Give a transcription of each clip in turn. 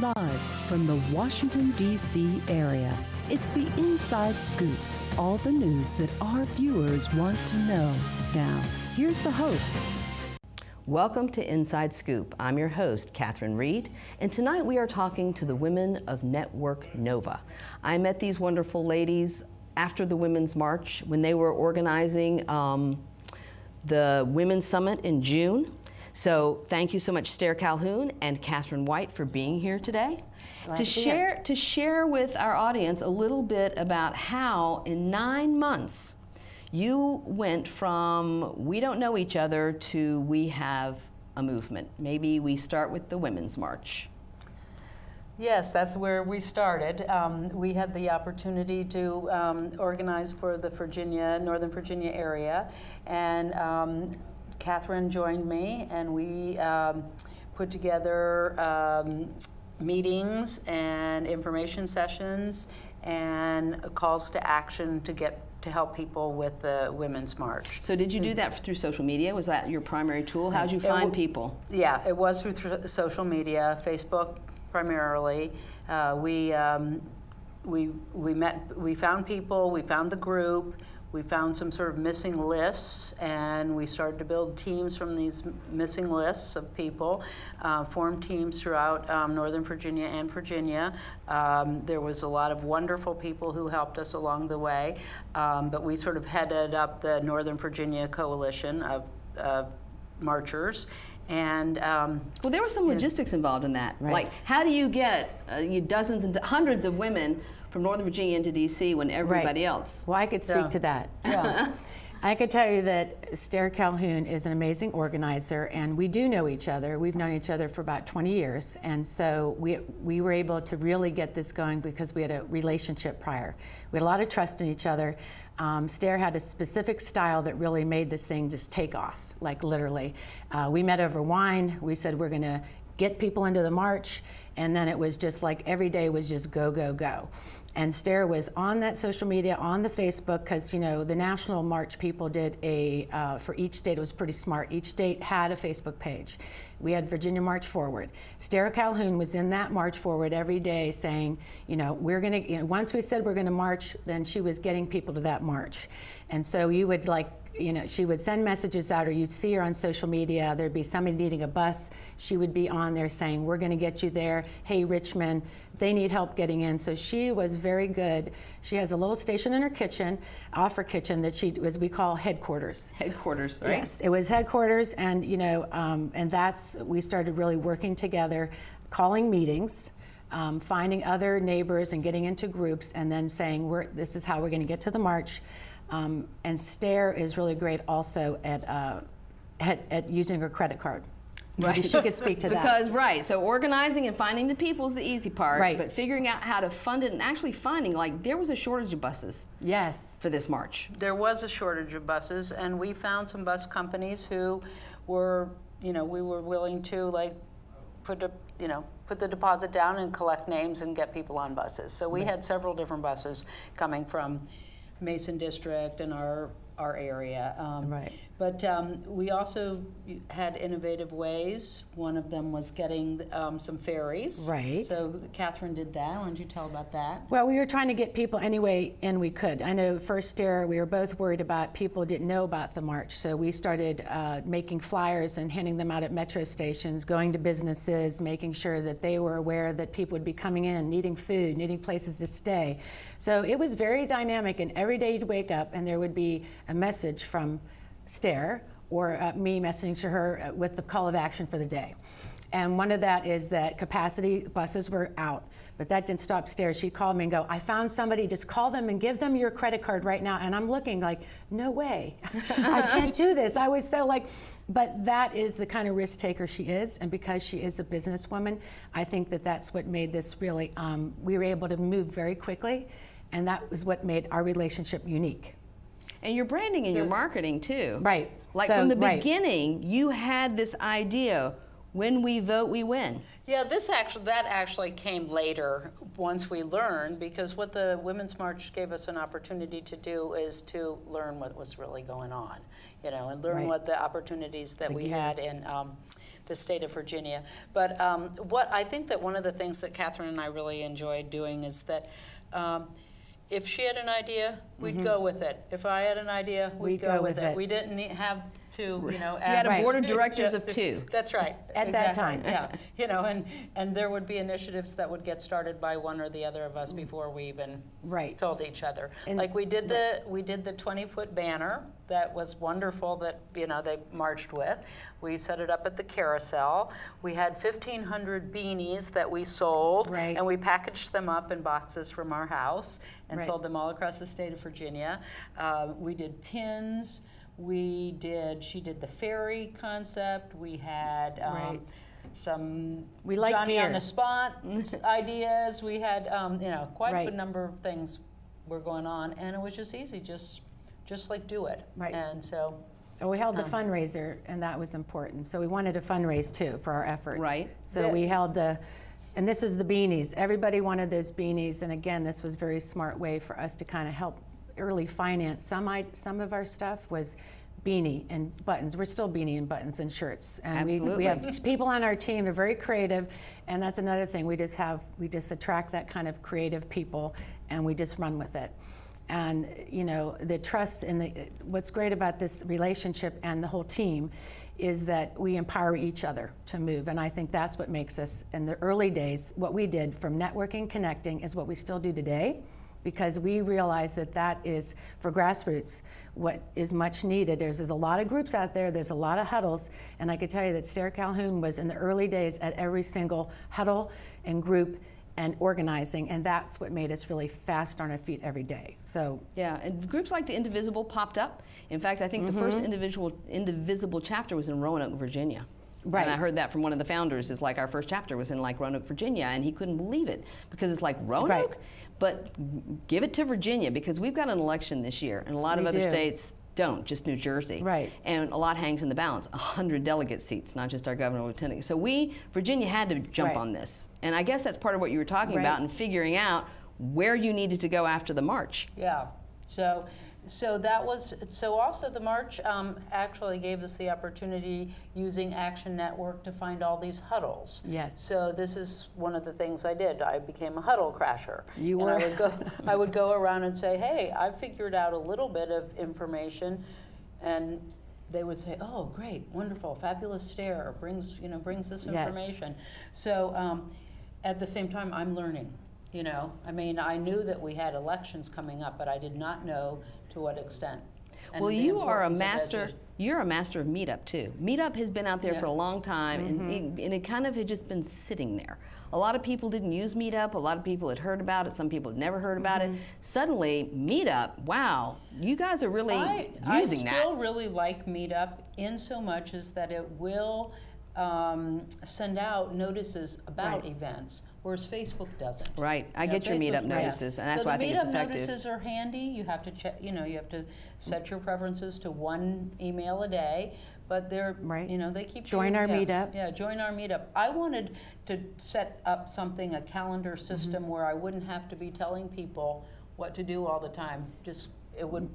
Live from the Washington, D.C. area, it's the Inside Scoop. All the news that our viewers want to know. Now, here's the host. Welcome to Inside Scoop. I'm your host, Katherine Reed, and tonight we are talking to the women of Network Nova. I met these wonderful ladies after the Women's March when they were organizing the Women's Summit in June. So thank you so much, Stair Calhoun and Katherine White, for being here today. To share with our audience a little bit about how in 9 months you went from we don't know each other to we have a movement. Maybe we start with the Women's March. Yes, that's where we started. We had the opportunity to organize for the Northern Virginia area, and Katherine joined me, and we put together meetings and information sessions and calls to action to help people with the Women's March. So did you do that through social media? Was that your primary tool? How did you find people? Yeah, it was through social media, Facebook primarily. We found people, we found the group, we found some sort of missing lists, and we started to build teams from these missing lists of people, formed teams throughout Northern Virginia and Virginia. There was a lot of wonderful people who helped us along the way, but we sort of headed up the Northern Virginia coalition of marchers. And well, there was some logistics involved in that. Right. Like, how do you get dozens and hundreds of women from Northern Virginia into D.C. when everybody else? Well, I could speak to that. Yeah. I could tell you that Stair Calhoun is an amazing organizer, and we do know each other. We've known each other for about 20 years, and so we were able to really get this going because we had a relationship prior. We had a lot of trust in each other. Stair had a specific style that really made this thing just take off, like literally. We met over wine. We said we're going to get people into the march, and then it was just like every day was just go, go, go. And Stair was on that social media, on the Facebook, because the National March people did for each state. It was pretty smart. Each state had a Facebook page. We had Virginia March Forward. Stair Calhoun was in that March Forward every day saying, we're going to, once we said we're going to march, then she was getting people to that march. And so you would she would send messages out, or you'd see her on social media. There'd be somebody needing a bus. She would be on there saying, we're going to get you there. Hey, Richmond, they need help getting in. So she was very good. She has a little station in her kitchen, off her kitchen, that we call headquarters. Headquarters, right? Yes, it was headquarters, and we started really working together, calling meetings, finding other neighbors and getting into groups, and then saying, this is how we're going to get to the march. And Stair is really great also at using her credit card. Maybe she could speak to that. So organizing and finding the people is the easy part, right. But figuring out how to fund it and actually finding, there was a shortage of buses. Yes. For this march. There was a shortage of buses, and we found some bus companies who were, we were willing to put the deposit down and collect names and get people on buses. So we had several different buses coming from Mason District and our area. Right. But we also had innovative ways. One of them was getting some ferries. Right. So Katherine did that. Why don't you tell about that? Well, we were trying to get people any way in we could. I know first Stair, we were both worried about people didn't know about the march. So we started making flyers and handing them out at metro stations, going to businesses, making sure that they were aware that people would be coming in, needing food, needing places to stay. So it was very dynamic, and every day you'd wake up and there would be a message from Stair or me messaging to her with the call of action for the day. And one of that is that capacity buses were out, but that didn't stop Stair. She called me and go, I found somebody, just call them and give them your credit card right now. And I'm looking like, no way, I can't do this. I was so but that is the kind of risk taker she is. And because she is a businesswoman, I think that that's what made this really, we were able to move very quickly. And that was what made our relationship unique. And your branding and your marketing too. Right. From the beginning, you had this idea, when we vote, we win. Yeah, that actually came later once we learned, because what the Women's March gave us an opportunity to do is to learn what was really going on, and learn what the opportunities that we had in the state of Virginia. But what I think that one of the things that Katherine and I really enjoyed doing is that if she had an idea, we'd go with it. If I had an idea, we'd go with it. We didn't have to, you know, You had a board of directors of 2. That's right. At that time. Yeah. You know, and there would be initiatives that would get started by one or the other of us before we even told each other. And like we did the 20-foot banner that was wonderful that, you know, they marched with. We set it up at the carousel. We had 1,500 beanies that we sold, and we packaged them up in boxes from our house and sold them all across the state of Virginia. We did pins. She did the ferry concept. We had some Johnny on the spot ideas. We had, you know, quite a number of things were going on, and it was just easy, just like do it. And so. We held the fundraiser, and that was important. So we wanted to fundraise too for our efforts. So Yeah. we held and this is the beanies. Everybody wanted those beanies, and again, this was a very smart way for us to kind of help early finance. Some of our stuff was beanie and buttons. We're still beanie and buttons and shirts. And we have people on our team, they're very creative, and that's another thing. We just attract that kind of creative people, and we just run with it. And you know, the trust and what's great about this relationship and the whole team is that we empower each other to move. And I think that's what makes us, in the early days, what we did from networking, connecting is what we still do today, because we realize that that is, for grassroots, what is much needed. There's a lot of groups out there, there's a lot of huddles, and I can tell you that Stair Calhoun was in the early days at every single huddle and group and organizing, and that's what made us really fast on our feet every day. So yeah, and groups like the Indivisible popped up. In fact, I think the first Indivisible chapter was in Roanoke, Virginia. And I heard that from one of the founders, is like our first chapter was in like Roanoke, Virginia, and he couldn't believe it because it's like Roanoke, but give it to Virginia, because we've got an election this year, and a lot of other states don't, just New Jersey. And a lot hangs in the balance, 100 delegate seats, not just our governor and lieutenant. So Virginia had to jump on this. And I guess that's part of what you were talking about, and figuring out where you needed to go after the march. Yeah, so also the march actually gave us the opportunity, using Action Network, to find all these huddles. So this is one of the things I did. I became a huddle crasher. You were. I would go around and say, hey, I figured out a little bit of information, and they would say, oh, great, wonderful, fabulous Stair brings this information. So at the same time, I'm learning. You know, I mean, I knew that we had elections coming up, but I did not know to what extent. Well, you are a master. You're a master of Meetup too. Meetup has been out there for a long time, and it kind of had just been sitting there. A lot of people didn't use Meetup. A lot of people had heard about it. Some people had never heard about it. Suddenly, Meetup, wow, you guys are really using that. I still really like Meetup in so much as that it will send out notices about events, whereas Facebook doesn't. I get your Meetup notices, and that's why I think it's effective. So the Meetup notices are handy. You have to check. You know, you have to set your preferences to 1 email a day. But they're, you know, they keep join our Meetup. Yeah, join our Meetup. I wanted to set up a calendar system where I wouldn't have to be telling people what to do all the time. Just it would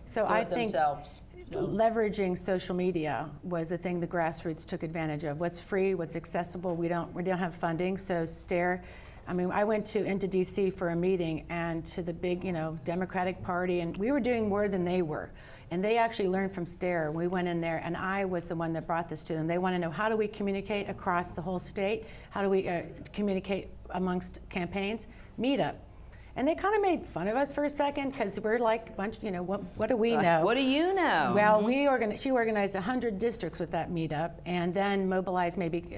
So do I it think themselves. leveraging social media was a thing the grassroots took advantage of. What's free, what's accessible. We don't have funding, so Stair. I mean, I went into DC for a meeting, and to the big, Democratic Party, and we were doing more than they were. And they actually learned from Stair. We went in there, and I was the one that brought this to them. They want to know, how do we communicate across the whole state? How do we communicate amongst campaigns? Meetup. And they kind of made fun of us for a second, because we're like a bunch, what do we know? What do you know? Well, she organized 100 districts with that Meetup, and then mobilized maybe,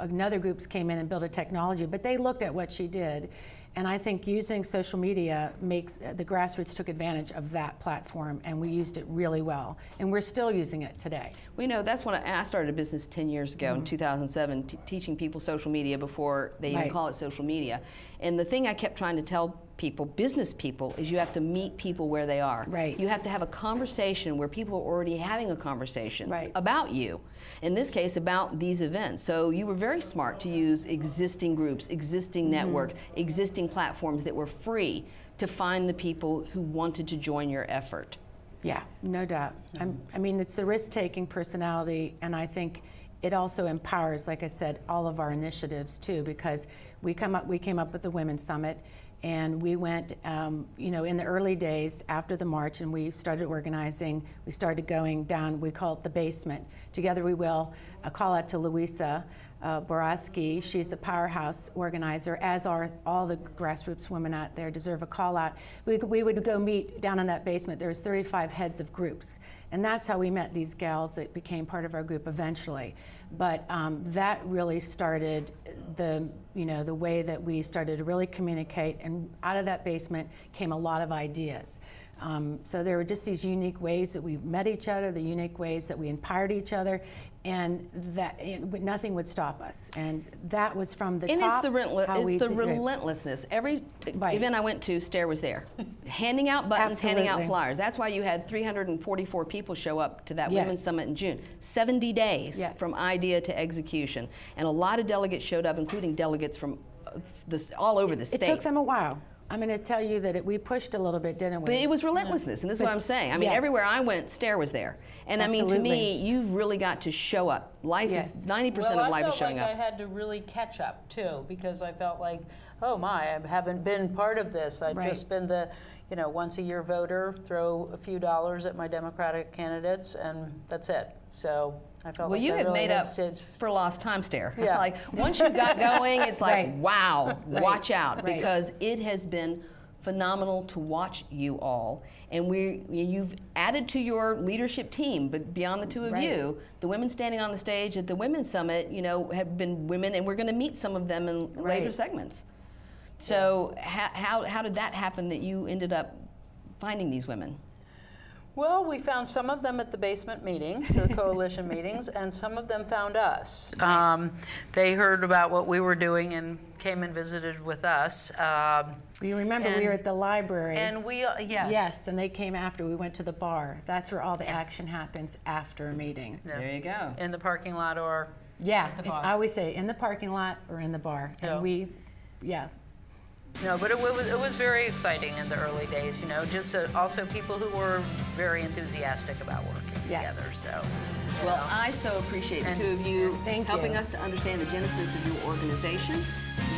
another groups came in and built a technology, but they looked at what she did. And I think using social media makes, the grassroots took advantage of that platform, and we used it really well. And we're still using it today. We know that's when I started a business 10 years ago in 2007, teaching people social media before they even call it social media. And the thing I kept trying to tell people, business people, is you have to meet people where they are. You have to have a conversation where people are already having a conversation about you. In this case, about these events. So you were very smart to use existing groups, existing networks, existing platforms that were free to find the people who wanted to join your effort. Yeah, no doubt. I mean, it's the risk-taking personality, and I think it also empowers, like I said, all of our initiatives too, because we came up with the Women's Summit, and we went, you know, in the early days after the march, and we started organizing. We started going down, we call it the basement. Together We Will. A call out to Louisa Borowski. She's a powerhouse organizer, as are all the grassroots women out there, deserve a call out. We would go meet down in that basement. There's 35 heads of groups, and that's how we met these gals that became part of our group eventually. But that really started the, you know, the way that we started to really communicate, and out of that basement came a lot of ideas. So there were just these unique ways that we met each other, the unique ways that we empowered each other, and that nothing would stop us. And that was from the top. And it's the relentlessness. Every event I went to, Stair was there, handing out buttons, handing out flyers. That's why you had 344 people show up to that Women's Summit in June. 70 days from idea to execution. And a lot of delegates showed up, including delegates from all over the state. It took them a while. I'm going to tell you that we pushed a little bit, didn't we? But it was relentlessness, and this is what I'm saying. I mean, everywhere I went, Stair was there. And I mean, to me, you've really got to show up. Life is 90% of life is showing up. I had to really catch up too, because I felt like, oh my, I haven't been part of this. I've just been the, you know, once a year voter, throw a few dollars at my Democratic candidates, and that's it. So I felt like you have really made up for lost time, Stair. Like once you got going, it's like, wow, watch out, because it has been phenomenal to watch you all. And you've added to your leadership team, but beyond the two of you, the women standing on the stage at the Women's Summit, you know, have been women, and we're going to meet some of them in later segments. So how did that happen that you ended up finding these women? Well, we found some of them at the basement meetings, the coalition meetings, and some of them found us. They heard about what we were doing and came and visited with us. You remember we were at the library. And we, Yes, and they came after. We went to the bar. That's where all the action happens after a meeting. There you go. In the parking lot or at the bar. I always say in the parking lot or in the bar. And we, No, but it was very exciting in the early days, you know, just also people who were very enthusiastic about working together. So, well, I so appreciate the two of you helping us to understand the genesis of your organization.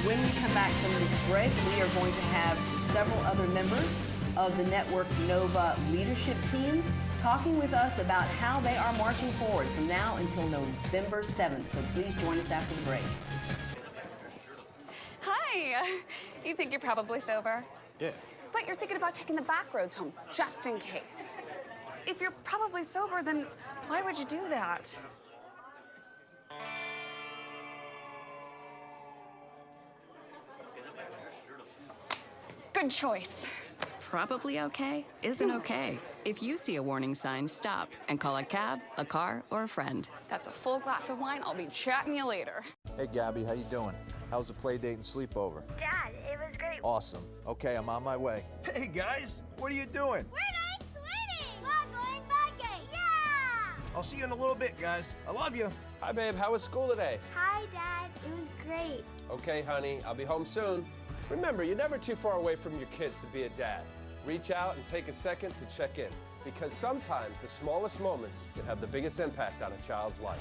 When we come back from this break, we are going to have several other members of the Network Nova leadership team talking with us about how they are marching forward from now until November 7th. So please join us after the break. Hi. You think you're probably sober? Yeah. But you're thinking about taking the back roads home, just in case. If you're probably sober, then why would you do that? Good choice. Probably okay isn't okay. If you see a warning sign, stop and call a cab, a car, or a friend. That's a full glass of wine. I'll be chatting you later. Hey, Gabby, how you doing? How was the play date and sleepover? Dad, it was great. Awesome. Okay, I'm on my way. Hey, guys, what are you doing? We're going swimming! We're going biking! Yeah! I'll see you in a little bit, guys. I love you. Hi, babe. How was school today? Hi, Dad. It was great. Okay, honey. I'll be home soon. Remember, you're never too far away from your kids to be a dad. Reach out and take a second to check in, because sometimes the smallest moments can have the biggest impact on a child's life.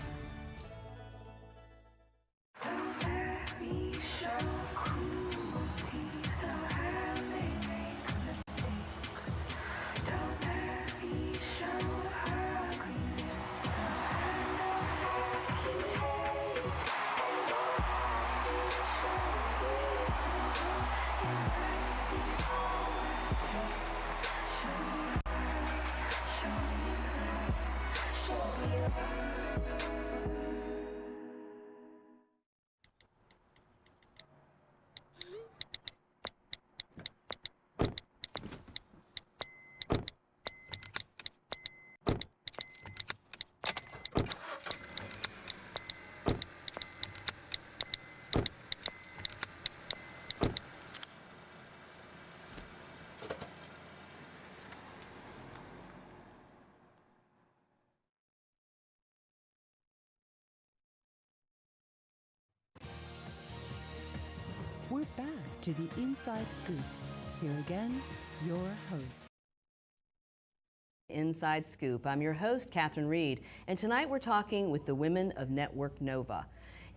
We're back to the Inside Scoop. Here again, your host. Inside Scoop. I'm your host, Katherine Reed, and tonight we're talking with the women of Network Nova.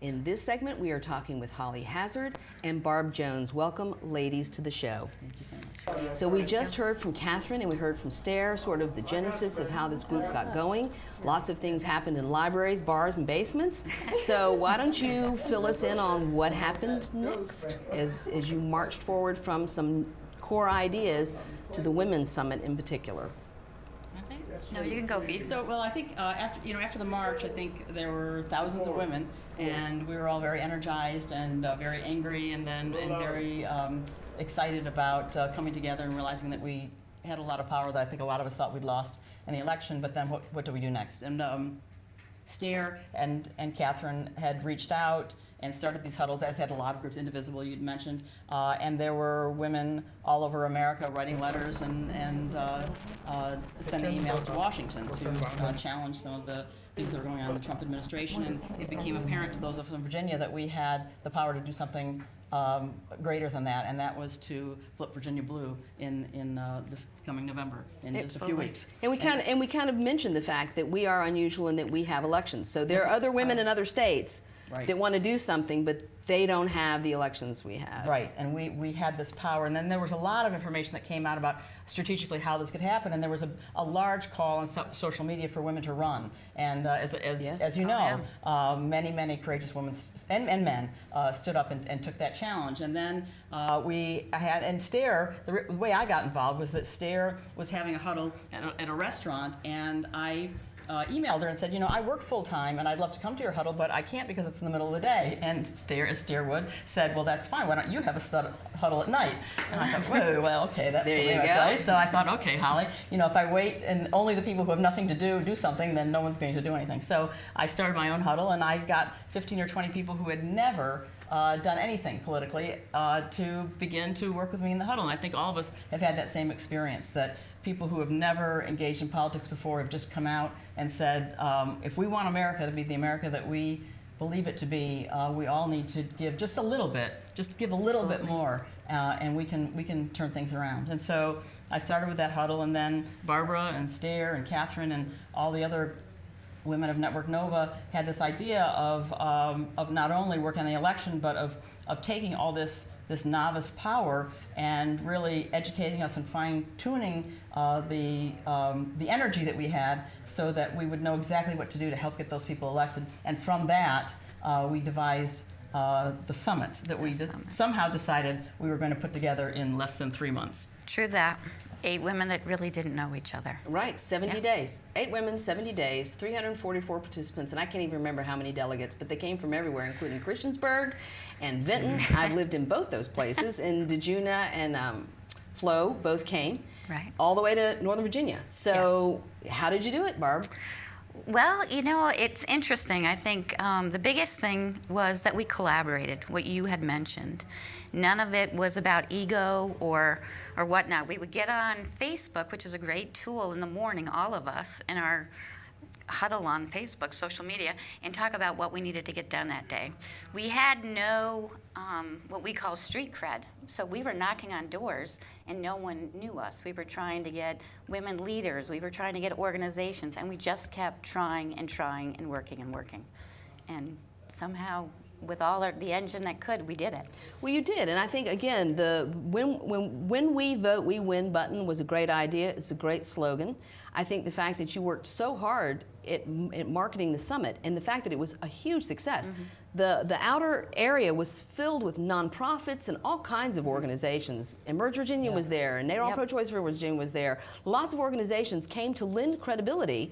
In this segment, we are talking with Holly Hazard and Barb Jones. Welcome, ladies, to the show. Thank you so much. So we just heard from Katherine and we heard from Stair, sort of the genesis of how this group got going. Lots of things happened in libraries, bars, and basements. So why don't you fill us in on what happened next as you marched forward from some core ideas to the Women's Summit in particular? No, you can go. So, well, I think after the march, I think there were thousands of women, and we were all very energized and very angry, and very excited about coming together and realizing that we had a lot of power that I think a lot of us thought we'd lost in the election. But then, what do we do next? And Stair and Katherine had reached out and started these huddles, as had a lot of groups, Indivisible you'd mentioned, and there were women all over America writing letters and sending emails to Washington to challenge some of the things that were going on in the Trump administration, and it became apparent to those of us in Virginia that we had the power to do something greater than that, and that was to flip Virginia blue in this coming November, in just a few weeks. And we kind of mentioned the fact that we are unusual in that we have elections. So there are other women in other states that want to do something, but they don't have the elections we have. Right, and we had this power, and then there was a lot of information that came out about strategically how this could happen, and there was a large call on social media for women to run. And as you know, many courageous women and men stood up and took that challenge. And then and Stair, the way I got involved was that Stair was having a huddle at a restaurant, and I emailed her and said, I work full time and I'd love to come to your huddle, but I can't because it's in the middle of the day. And Stair, as Stair would, said, well, that's fine. Why don't you have a huddle at night? And I thought, whoa, well, okay, that's there you go. So I thought, okay, Holly, if I wait and only the people who have nothing to do something, then no one's going to do anything. So I started my own huddle, and I got 15 or 20 people who had never done anything politically to begin to work with me in the huddle. And I think all of us have had that same experience, that people who have never engaged in politics before have just come out and said, if we want America to be the America that we believe it to be, we all need to give just a little bit, just give a little bit more, and we can turn things around. And so I started with that huddle, and then Barbara and Stair and Katherine and all the other women of Network Nova had this idea of not only working on the election, but of taking all this novice power and really educating us and fine-tuning the energy that we had so that we would know exactly what to do to help get those people elected. And from that, we devised the summit that we somehow decided we were going to put together in less than 3 months. True that. 8 women that really didn't know each other. Right, 70 days. 8 women, 70 days, 344 participants, and I can't even remember how many delegates, but they came from everywhere, including Christiansburg and Vinton. I've lived in both those places, and Dejuna and Flo both came. Right. All the way to Northern Virginia. So how did you do it, Barb? Well, it's interesting. I think the biggest thing was that we collaborated, what you had mentioned. None of it was about ego or whatnot. We would get on Facebook, which is a great tool in the morning, all of us, in our huddle on Facebook, social media, and talk about what we needed to get done that day. We had no what we call street cred. So we were knocking on doors and no one knew us. We were trying to get women leaders. We were trying to get organizations, and we just kept trying and working and working. And somehow, with all the engine that could, we did it. Well, you did, and I think, again, the when we vote, we win button was a great idea. It's a great slogan. I think the fact that you worked so hard at marketing the summit, and the fact that it was a huge success. Mm-hmm. The outer area was filled with nonprofits and all kinds of organizations. Emerge Virginia was there, and Nader All Pro-Choice for Virginia was there. Lots of organizations came to lend credibility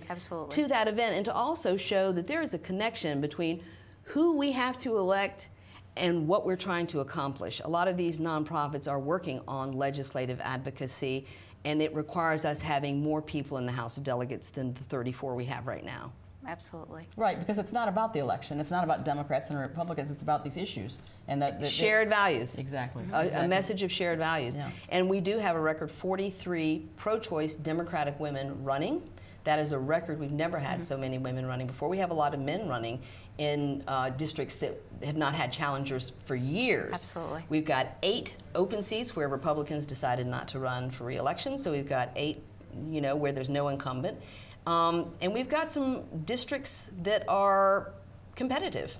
to that event, and to also show that there is a connection between who we have to elect and what we're trying to accomplish. A lot of these nonprofits are working on legislative advocacy, and it requires us having more people in the House of Delegates than the 34 we have right now. Absolutely. Right, because it's not about the election. It's not about Democrats and Republicans. It's about these issues. And that shared values. Exactly. A message of shared values. Yeah. And we do have a record 43 pro-choice Democratic women running. That is a record. We've never had so many women running before. We have a lot of men running in districts that have not had challengers for years. Absolutely. We've got 8 open seats where Republicans decided not to run for re-election, so we've got 8 you know, where there's no incumbent. And we've got some districts that are competitive.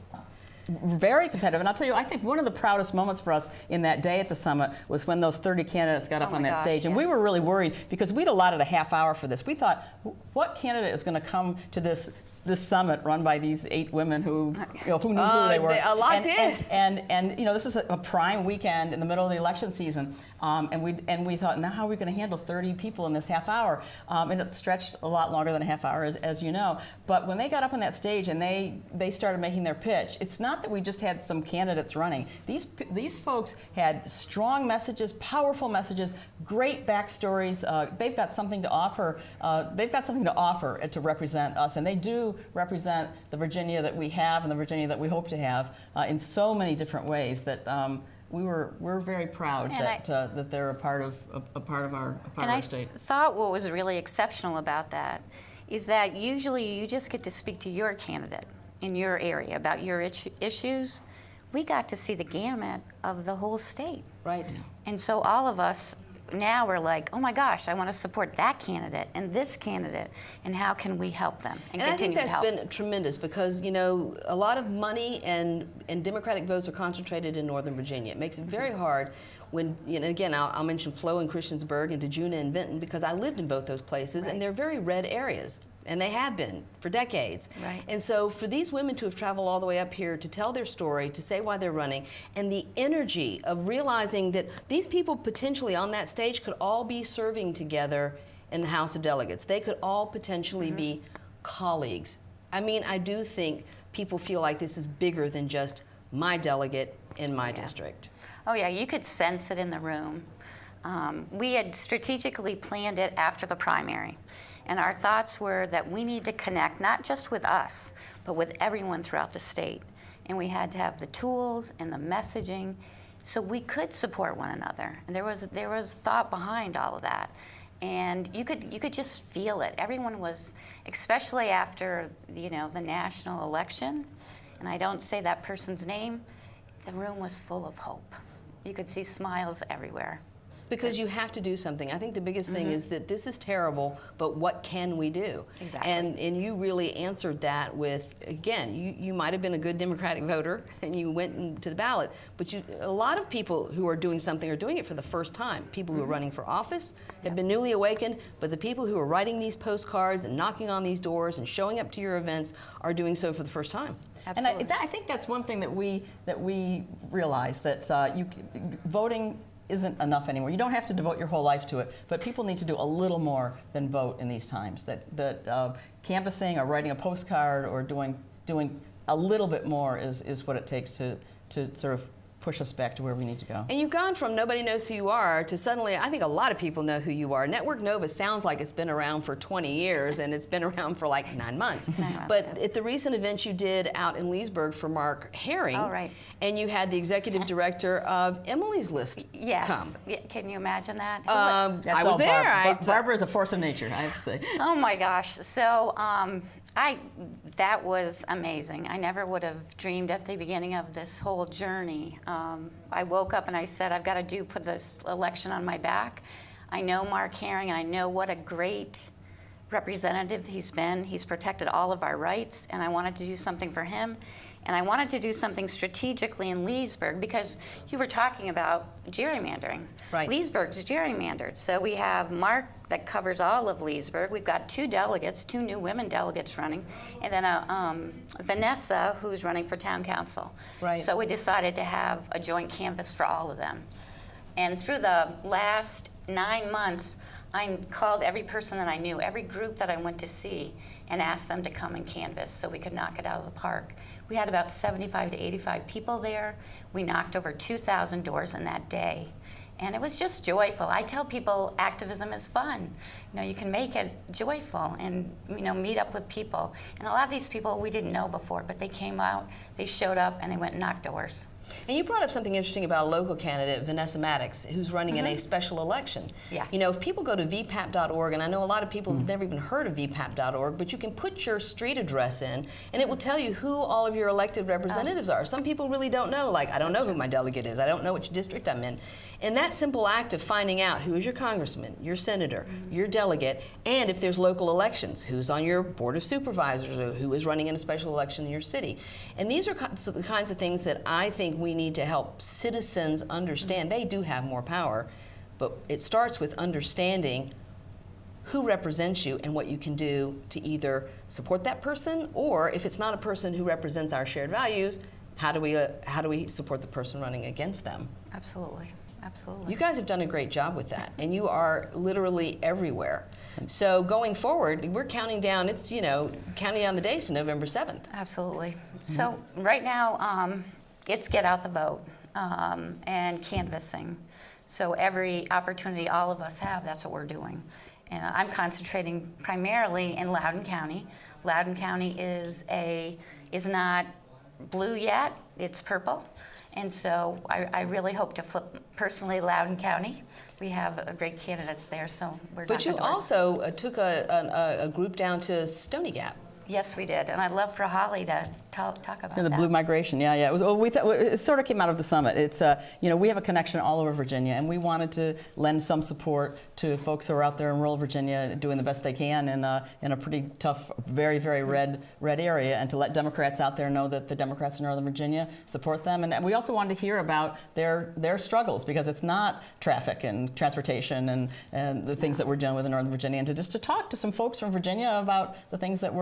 Very competitive. And I'll tell you, I think one of the proudest moments for us in that day at the summit was when those 30 candidates got up on that stage. And we were really worried because we'd allotted a half hour for this. We thought, what candidate is going to come to this summit run by these 8 women who, you know, who knew who they were? A lot did. And you know, this is a prime weekend in the middle of the election season. And we thought, now how are we going to handle 30 people in this half hour? And it stretched a lot longer than a half hour, as you know. But when they got up on that stage and they started making their pitch, it's not that we just had some candidates running. These folks had strong messages, powerful messages, great backstories. They've got something to offer. To represent us, and they do represent the Virginia that we have and the Virginia that we hope to have in so many different ways that we're very proud that they're a part of our state. I thought what was really exceptional about that is that usually you just get to speak to your candidate in your area about your issues. We got to see the gamut of the whole state. Right. And so all of us now we're like, oh my gosh, I want to support that candidate and this candidate, and how can we help them and continue to help? I think that's been tremendous because, you know, a lot of money and Democratic votes are concentrated in Northern Virginia. It makes it very hard when, you know, again, I'll mention Flo and Christiansburg and Dejuna and Benton because I lived in both those places, and they're very red areas. And they have been for decades. Right. And so for these women to have traveled all the way up here to tell their story, to say why they're running, and the energy of realizing that these people potentially on that stage could all be serving together in the House of Delegates. They could all potentially be colleagues. I mean, I do think people feel like this is bigger than just my delegate in my district. Oh yeah, you could sense it in the room. We had strategically planned it after the primary. And our thoughts were that we need to connect not just with us, but with everyone throughout the state. And we had to have the tools and the messaging so we could support one another. And there was thought behind all of that. And you could just feel it. Everyone was, especially after, you know, the national election, and I don't say that person's name, the room was full of hope. You could see smiles everywhere. Because you have to do something. I think the biggest thing is that this is terrible, but what can we do? Exactly. And you really answered that with, again, you might have been a good Democratic voter and you went to the ballot, but a lot of people who are doing something are doing it for the first time. People who are running for office have been newly awakened, but the people who are writing these postcards and knocking on these doors and showing up to your events are doing so for the first time. Absolutely. And I think that's one thing that we realize, that voting isn't enough anymore. You don't have to devote your whole life to it, but people need to do a little more than vote in these times. That canvassing or writing a postcard or doing a little bit more is what it takes to sort of push us back to where we need to go. And you've gone from nobody knows who you are to suddenly, I think a lot of people know who you are. Network Nova sounds like it's been around for 20 years and it's been around for like 9 months. But at the recent event you did out in Leesburg for Mark Herring, and you had the executive director of Emily's List come. Yeah, can you imagine that? I was there. Barbara is a force of nature, I have to say. Oh my gosh. So that was amazing. I never would have dreamed at the beginning of this whole journey. I woke up and I said, I've got to put this election on my back. I know Mark Herring, and I know what a great representative he's been. He's protected all of our rights, and I wanted to do something for him. And I wanted to do something strategically in Leesburg, because you were talking about gerrymandering. Right. Leesburg's gerrymandered. So we have Mark that covers all of Leesburg. We've got 2 delegates, 2 new women delegates running, and then Vanessa, who's running for town council. Right. So we decided to have a joint canvass for all of them. And through the last 9 months, I called every person that I knew, every group that I went to see, and asked them to come and canvass so we could knock it out of the park. We had about 75 to 85 people there. We knocked over 2,000 doors in that day. And it was just joyful. I tell people activism is fun. You know, you can make it joyful and, you know, meet up with people. And a lot of these people we didn't know before, but they came out, they showed up, and they went and knocked doors. And you brought up something interesting about a local candidate, Vanessa Maddox, who's running in a special election. Yes. You know, if people go to vpap.org, and I know a lot of people have never even heard of vpap.org, but you can put your street address in, and it will tell you who all of your elected representatives are. Some people really don't know, like, I don't know who my delegate is, I don't know which district I'm in. And that simple act of finding out who is your congressman, your senator, your delegate, and if there's local elections, who's on your board of supervisors, or who is running in a special election in your city. And these are the kinds of things that I think we need to help citizens understand. They do have more power, but it starts with understanding who represents you and what you can do to either support that person, or if it's not a person who represents our shared values, how do we support the person running against them? Absolutely. Absolutely. You guys have done a great job with that, and you are literally everywhere. So going forward, we're counting down, it's, you know, counting down the days to November 7th. Absolutely. So right now, it's get out the vote and canvassing. So every opportunity all of us have, that's what we're doing. And I'm concentrating primarily in Loudoun County. Loudoun County is not blue yet, it's purple. And so I really hope to flip personally Loudoun County. We have great candidates there, so we're But you knocking doors. also took a group down to Stony Gap. Yes, we did, and I'd love for Holly to talk about The that. blue migration, yeah. It was. Well, it sort of came out of the summit. It's, you know, we have a connection all over Virginia, and we wanted to lend some support to folks who are out there in rural Virginia doing the best they can in a pretty tough, very, very red area, and to let Democrats out there know that the Democrats in Northern Virginia support them. And we also wanted to hear about their struggles, because it's not traffic and transportation and the things that we're dealing with in Northern Virginia, and to talk to some folks from Virginia about the things that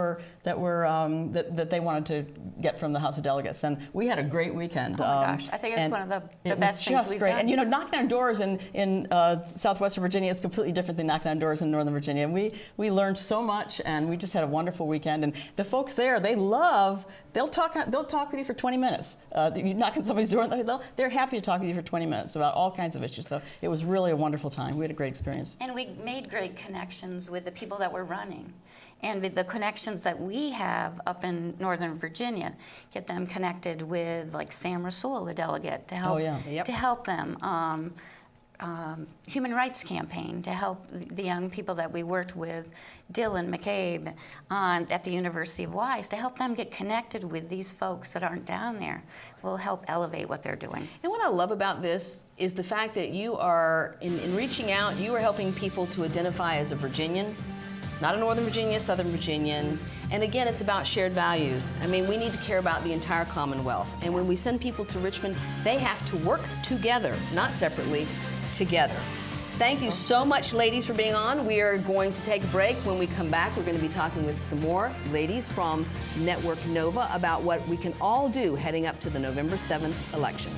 they wanted to get from the House of Delegates. And we had a great weekend. Oh my gosh, I think it's one of the best things we've done. And you know, knocking on doors in southwestern Virginia is completely different than knocking on doors in Northern Virginia. And we learned so much, and we just had a wonderful weekend. And the folks there, they'll talk with you for 20 minutes. You knock on somebody's door, and they're happy to talk with you for 20 minutes about all kinds of issues. So it was really a wonderful time. We had a great experience. And we made great connections with the people that were running. And with the connections that we have up in Northern Virginia, get them connected with like Sam Rasool, the delegate, to help, to help them. Human Rights Campaign, to help the young people that we worked with, Dylan McCabe at the University of Wise, to help them get connected with these folks that aren't down there. Will help elevate what they're doing. And what I love about this is the fact that you are, in reaching out, you are helping people to identify as a Virginian, not a Northern Virginia, Southern Virginian. And again, it's about shared values. I mean, we need to care about the entire Commonwealth. And when we send people to Richmond, they have to work together, not separately, together. Thank you so much, ladies, for being on. We are going to take a break. When we come back, we're going to be talking with some more ladies from Network Nova about what we can all do heading up to the November 7th election.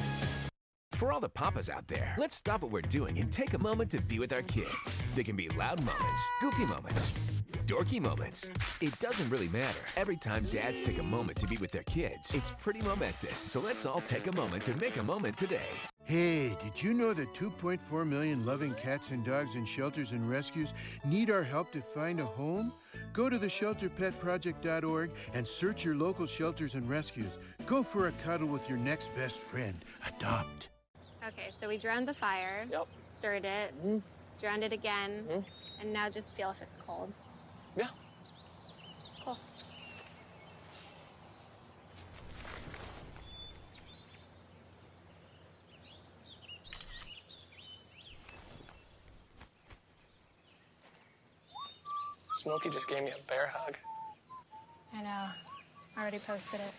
For all the papas out there, let's stop what we're doing and take a moment to be with our kids. They can be loud moments, goofy moments, dorky moments. It doesn't really matter. Every time dads take a moment to be with their kids, it's pretty momentous. So let's all take a moment to make a moment today. Hey, did you know that 2.4 million loving cats and dogs in shelters and rescues need our help to find a home? Go to theshelterpetproject.org and search your local shelters and rescues. Go for a cuddle with your next best friend. Adopt. Okay, so we drowned the fire, stirred it, drowned it again, and now just feel if it's cold. Yeah. Cool. Smokey just gave me a bear hug. I know. I already posted it.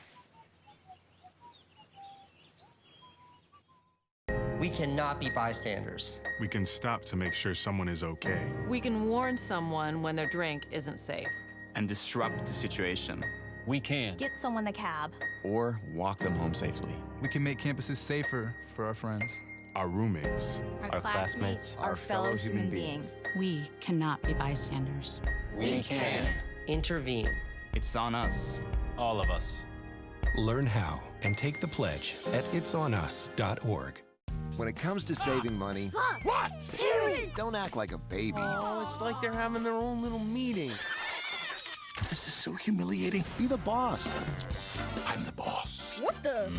We cannot be bystanders. We can stop to make sure someone is okay. We can warn someone when their drink isn't safe. And disrupt the situation. We can. Get someone a cab. Or walk them home safely. We can make campuses safer for our friends. Our roommates. Our classmates. Our fellow human beings. We cannot be bystanders. We can. Intervene. It's on us. All of us. Learn how and take the pledge at itsonus.org. When it comes to saving money, What? don't act like a baby. Oh, it's like they're having their own little meeting. This is so humiliating. Be the boss. I'm the boss. What the?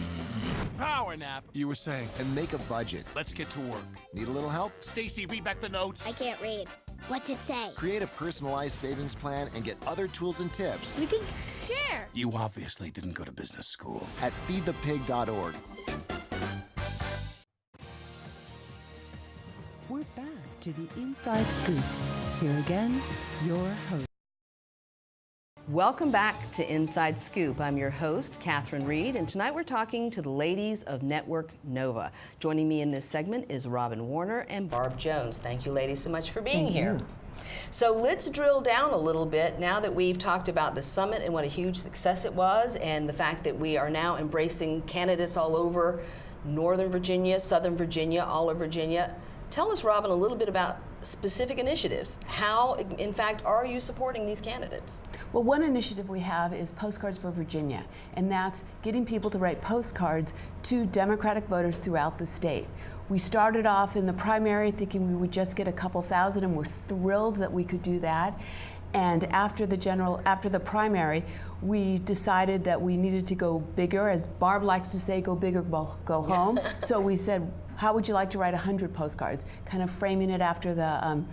power nap. You were saying. And make a budget. Let's get to work. Need a little help? Stacy, read back the notes. I can't read. What's it say? Create a personalized savings plan and get other tools and tips. We can share. You obviously didn't go to business school. At feedthepig.org. We're back to the Inside Scoop. Here again, your host. Welcome back to Inside Scoop. I'm your host, Katherine Reed, and tonight we're talking to the ladies of Network Nova. Joining me in this segment is Robbin Warner and Barb Jones. Thank you, ladies, so much for being here. So let's drill down a little bit now that we've talked about the summit and what a huge success it was, and the fact that we are now embracing candidates all over Northern Virginia, Southern Virginia, all of Virginia. Tell us, Robbin, a little bit about specific initiatives. How, in fact, are you supporting these candidates? Well, one initiative we have is Postcards for Virginia, and that's getting people to write postcards to Democratic voters throughout the state. We started off in the primary thinking we would just get a couple thousand, and we're thrilled that we could do that. And after the primary, we decided that we needed to go bigger. As Barb likes to say, go big or go home. So we said, how would you like to write 100 postcards? Kind of framing it after the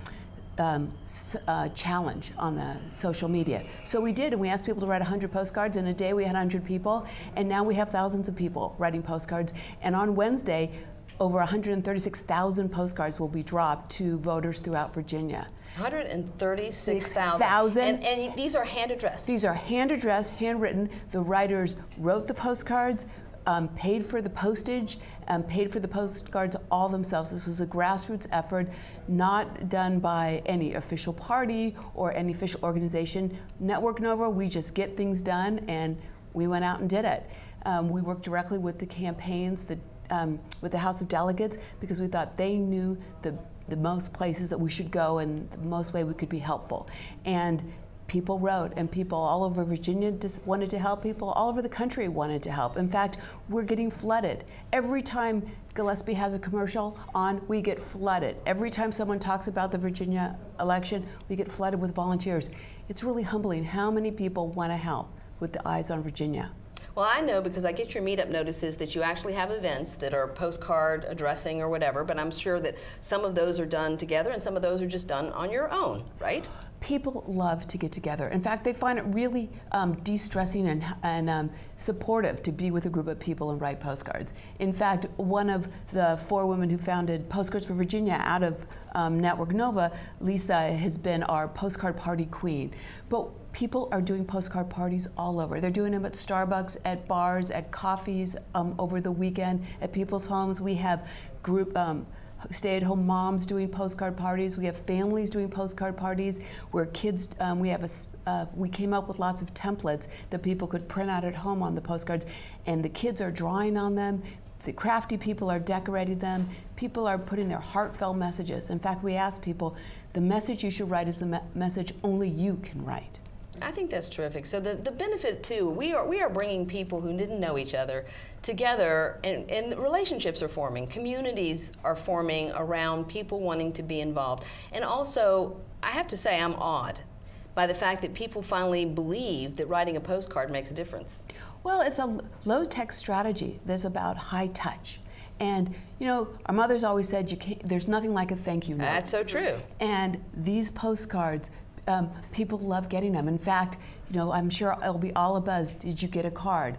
challenge on the social media. So we did, and we asked people to write 100 postcards. In a day, we had 100 people, and now we have thousands of people writing postcards. And on Wednesday, over 136,000 postcards will be dropped to voters throughout Virginia. 136,000. And these are hand addressed? These are hand addressed, handwritten. The writers wrote the postcards, paid for the postage, paid for the postcards all themselves. This was a grassroots effort, not done by any official party or any official organization. Network Nova, we just get things done, and we went out and did it. We worked directly with the campaigns, with the House of Delegates, because we thought they knew the most places that we should go and the most way we could be helpful. And people wrote, and people all over Virginia just wanted to help. People all over the country wanted to help. In fact, we're getting flooded. Every time Gillespie has a commercial on, we get flooded. Every time someone talks about the Virginia election, we get flooded with volunteers. It's really humbling how many people want to help with the Eyes on Virginia. Well, I know because I get your meetup notices that you actually have events that are postcard addressing or whatever, but I'm sure that some of those are done together and some of those are just done on your own, right? People love to get together. In fact, they find it really de-stressing and supportive to be with a group of people and write postcards. In fact, one of the 4 women who founded Postcards for Virginia out of Network Nova, Lisa, has been our postcard party queen. But people are doing postcard parties all over. They're doing them at Starbucks, at bars, at coffees, over the weekend, at people's homes. We have group stay-at-home moms doing postcard parties. We have families doing postcard parties where kids, we came up with lots of templates that people could print out at home on the postcards, and the kids are drawing on them. The crafty people are decorating them. People are putting their heartfelt messages. In fact, we ask people, the message you should write is the message only you can write. I think that's terrific. So the benefit too, we are bringing people who didn't know each other together, and relationships are forming, communities are forming around people wanting to be involved. And also, I have to say, I'm awed by the fact that people finally believe that writing a postcard makes a difference. Well, it's a low-tech strategy that's about high touch. And you know, our mothers always said, there's nothing like a thank you note. That's so true. And these postcards, people love getting them. In fact, you know, I'm sure it'll be all abuzz. Did you get a card?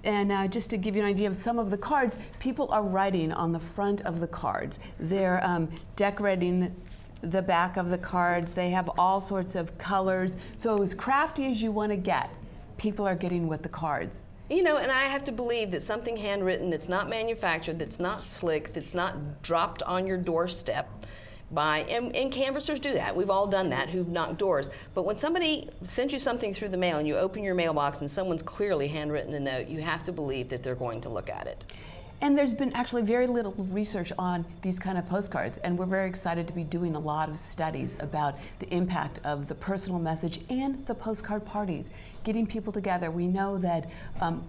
And just to give you an idea of some of the cards, people are writing on the front of the cards. They're decorating the back of the cards. They have all sorts of colors. So as crafty as you want to get, people are getting with the cards. You know, and I have to believe that something handwritten that's not manufactured, that's not slick, that's not dropped on your doorstep by, and canvassers do that. We've all done that, who've knocked doors. But when somebody sends you something through the mail and you open your mailbox and someone's clearly handwritten a note, you have to believe that they're going to look at it. And there's been actually very little research on these kind of postcards, and we're very excited to be doing a lot of studies about the impact of the personal message and the postcard parties, getting people together. We know that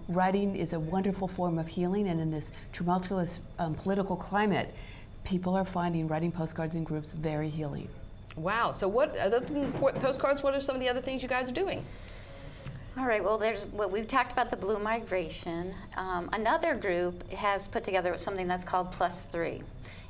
writing is a wonderful form of healing, and in this tumultuous political climate, people are finding writing postcards in groups very healing. Wow, so what, other than postcards, what are some of the other things you guys are doing? All right, well, we've talked about the blue migration. Another group has put together something that's called +3,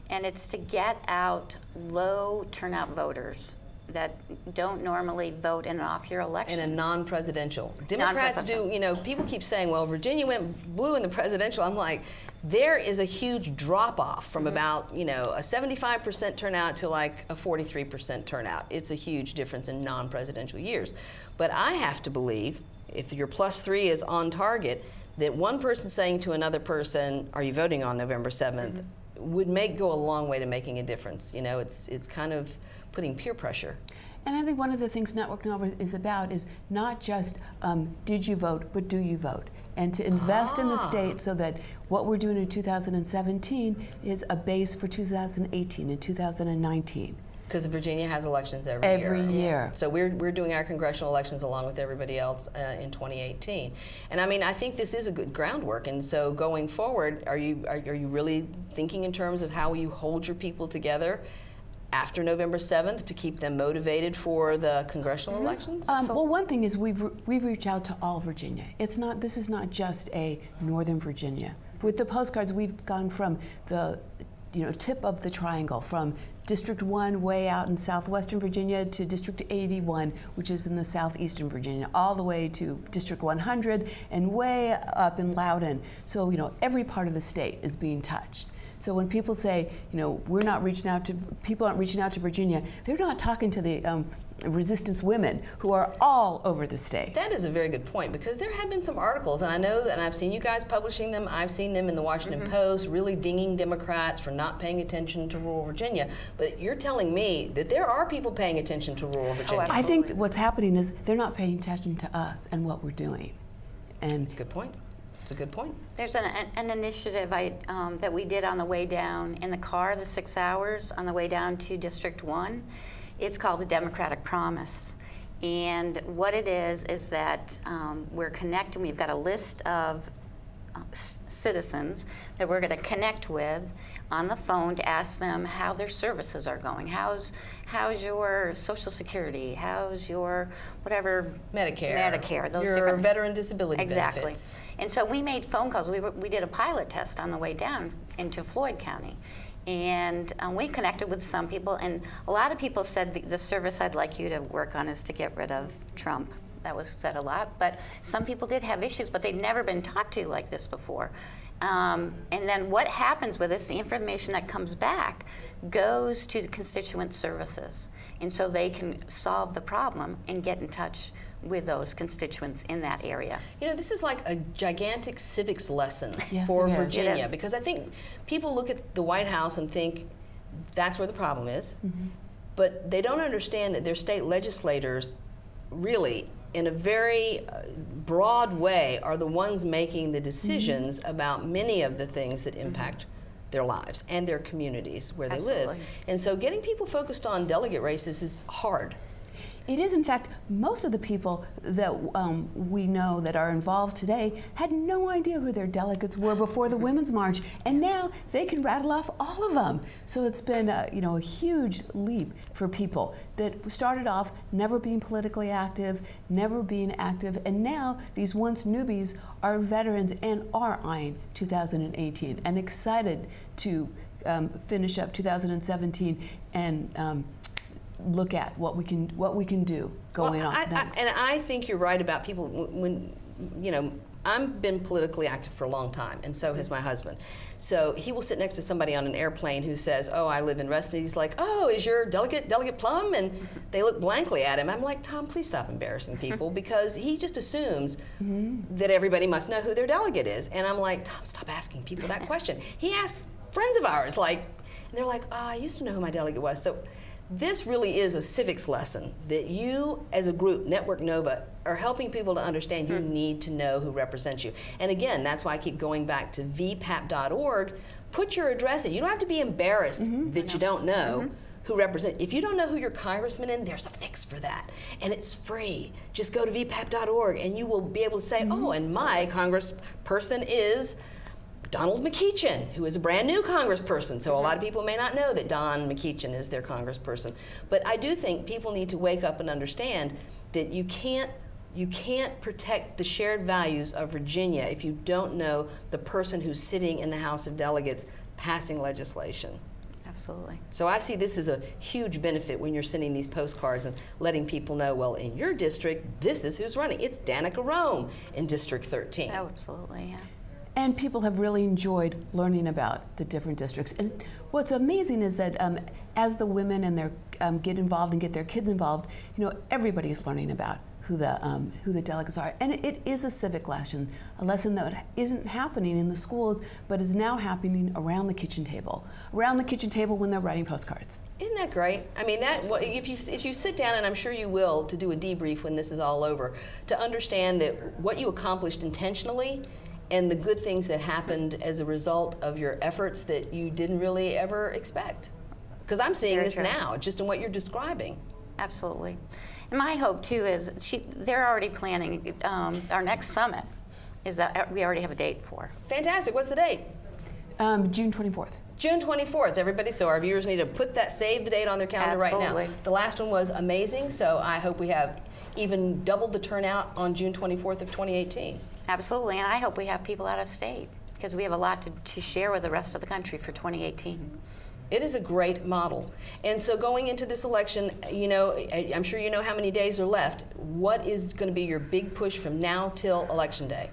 and it's to get out low turnout voters that don't normally vote in an off-year election. In a non-presidential. Democrats do, people keep saying, well, Virginia went blue in the presidential. I'm like, there is a huge drop-off from about, a 75% turnout to like a 43% turnout. It's a huge difference in non-presidential years. But I have to believe, if your +3 is on target, that one person saying to another person, are you voting on November 7th, would go a long way to making a difference. It's kind of putting peer pressure. And I think one of the things Network Nova is about is not just did you vote, but do you vote? And to invest in the state so that what we're doing in 2017 is a base for 2018 and 2019. Because Virginia has elections every year. So we're doing our congressional elections along with everybody else in 2018. And I think this is a good groundwork. And so going forward, are you really thinking in terms of how you hold your people together after November 7th to keep them motivated for the congressional elections? Well, one thing is we've reached out to all Virginia. This is not just a Northern Virginia. With the postcards, we've gone from the tip of the triangle, from District 1 way out in southwestern Virginia to District 81, which is in the southeastern Virginia, all the way to District 100 and way up in Loudoun. So, every part of the state is being touched. So when people say, people aren't reaching out to Virginia, they're not talking to the resistance women who are all over the state. That is a very good point, because there have been some articles, and I know that, and I've seen you guys publishing them, I've seen them in the Washington Post, really dinging Democrats for not paying attention to rural Virginia. But you're telling me that there are people paying attention to rural Virginia. I think what's happening is they're not paying attention to us and what we're doing. And that's a good point. It's a good point. There's an initiative that we did on the way down in the car, the 6 hours on the way down to District 1. It's called the Democratic Promise. And what it is that we're connecting. We've got a list of citizens that we're going to connect with on the phone to ask them how their services are going. How's your Social Security? How's your whatever Medicare? Those your different veteran disability exactly. benefits. And so we made phone calls. We did a pilot test on the way down into Floyd County. And we connected with some people, and a lot of people said the service I'd like you to work on is to get rid of Trump. That was said a lot, but some people did have issues, but they'd never been talked to like this before. And then what happens with this, the information that comes back goes to the constituent services. And so they can solve the problem and get in touch with those constituents in that area. This is like a gigantic civics lesson yes, for Virginia, because I think people look at the White House and think that's where the problem is, but they don't understand that their state legislators really, in a very broad way, are the ones making the decisions about many of the things that impact their lives and their communities where they live. And so getting people focused on delegate races is hard. It is, in fact, most of the people that we know that are involved today had no idea who their delegates were before the Women's March, and now they can rattle off all of them. So it's been a huge leap for people that started off never being politically active, never being active, and now these once newbies are veterans and are eyeing 2018 and excited to finish up 2017 and look at what we can do going on next. And I think you're right about people when I've been politically active for a long time, and so has my husband. So he will sit next to somebody on an airplane who says, "Oh, I live in Reston." He's like, "Oh, is your Delegate Plum?" And they look blankly at him. I'm like, "Tom, please stop embarrassing people," because he just assumes that everybody must know who their delegate is. And I'm like, "Tom, stop asking people that question." He asks friends of ours, and they're like, "Oh, I used to know who my delegate was." So this really is a civics lesson that you, as a group, Network Nova, are helping people to understand you need to know who represents you. And again, that's why I keep going back to vpap.org. Put your address in. You don't have to be embarrassed that you don't know who represents. If you don't know who your congressman is, there's a fix for that. And it's free. Just go to vpap.org and you will be able to say, oh, and my congressperson is Donald McEachin, who is a brand new congressperson. So a lot of people may not know that Don McEachin is their congressperson. But I do think people need to wake up and understand that you can't You can't protect the shared values of Virginia if you don't know the person who's sitting in the House of Delegates passing legislation. Absolutely. So I see this as a huge benefit when you're sending these postcards and letting people know, well, in your district, this is who's running. It's Danica Rome in District 13. Oh, absolutely, yeah. And people have really enjoyed learning about the different districts. And what's amazing is that as the women and their get involved and get their kids involved, you know, everybody's learning about who the delegates are. And it is a civic lesson, a lesson that isn't happening in the schools, but is now happening around the kitchen table when they're writing postcards. Isn't that great? I mean, if you sit down, and I'm sure you will, to do a debrief when this is all over, to understand that what you accomplished intentionally and the good things that happened as a result of your efforts that you didn't really ever expect. Because I'm seeing this now, just in what you're describing. Absolutely. And my hope, too, is they're already planning our next summit is that we already have a date for. Fantastic. What's the date? June 24th. June 24th, everybody. So our viewers need to save the date on their calendar right now. The last one was amazing, so I hope we have even doubled the turnout on June 24th of 2018. Absolutely, and I hope we have people out of state because we have a lot to share with the rest of the country for 2018. It is a great model. And so going into this election, you know, I'm sure you know how many days are left. What is going to be your big push from now till Election Day?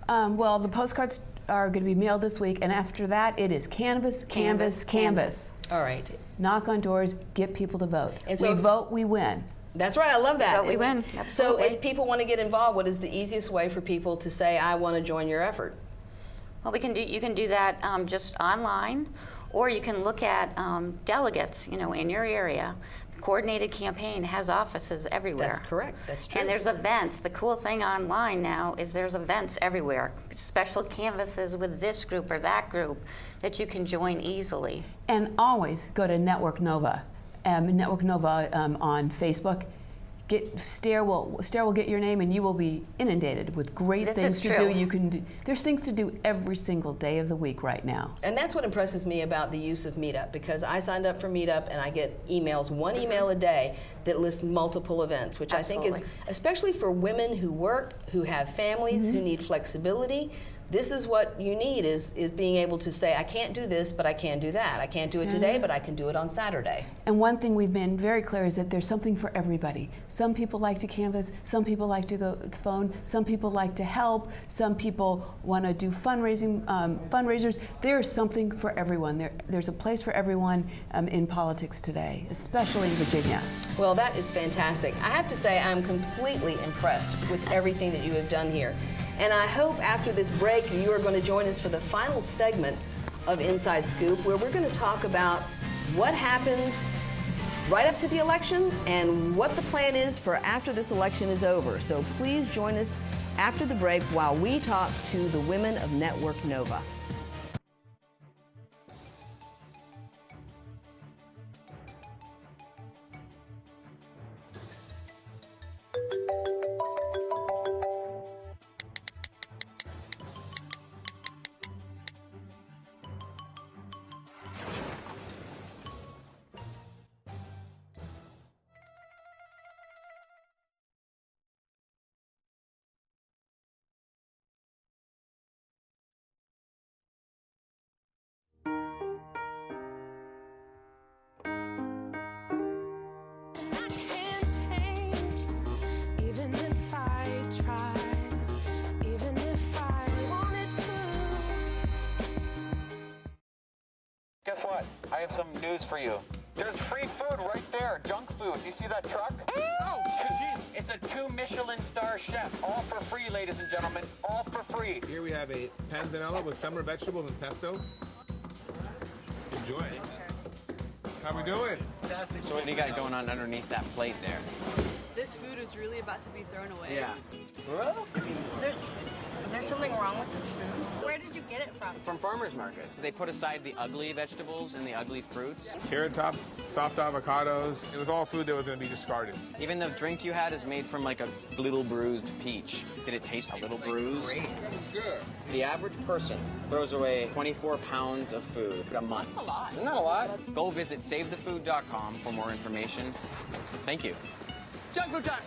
Well, the postcards are going to be mailed this week, and after that, it is canvas, canvas, canvas. All right. Knock on doors, get people to vote. And so we vote, we win. That's right, I love that. Vote, we win, absolutely. So if people want to get involved, what is the easiest way for people to say, I want to join your effort? Well, you can do that just online, or you can look at delegates, you know, in your area. The coordinated campaign has offices everywhere. That's correct. That's true. And there's events. The cool thing online now is there's events everywhere. Special canvases with this group or that group that you can join easily. And always go to Network Nova. Network Nova on Facebook. Stair will get your name, and you will be inundated with great things to do. There's things to do every single day of the week right now. And that's what impresses me about the use of Meetup, because I signed up for Meetup and I get one email a day that lists multiple events, which I think is, especially for women who work, who have families, who need flexibility. This is what you need is being able to say, I can't do this, but I can do that. I can't do it today, but I can do it on Saturday. And one thing we've been very clear is that there's something for everybody. Some people like to canvass, some people like to go to phone, some people like to help, some people want to do fundraisers. There's something for everyone. There's a place for everyone in politics today, especially in Virginia. Well, that is fantastic. I have to say I'm completely impressed with everything that you have done here. And I hope after this break you are going to join us for the final segment of Inside Scoop, where we're going to talk about what happens right up to the election and what the plan is for after this election is over. So please join us after the break while we talk to the women of Network Nova. Guess what? I have some news for you. There's free food right there. Junk food. You see that truck? Oh, jeez. It's a 2 Michelin star chef. All for free, ladies and gentlemen. All for free. Here we have a panzanella with summer vegetables and pesto. Enjoy. How we doing? Fantastic. So what do you got going on underneath that plate there? This food is really about to be thrown away. Yeah. Bro? Is there something wrong with this food? Where did you get it from? From farmers markets. They put aside the ugly vegetables and the ugly fruits. Carrot top, soft avocados. It was all food that was going to be discarded. Even the drink you had is made from like a little bruised peach. Did it taste a little bruised? Great. It's good. The average person throws away 24 pounds of food a month. That's a lot. Isn't that a lot? Go visit SaveTheFood.com for more information. Thank you. Junk food time!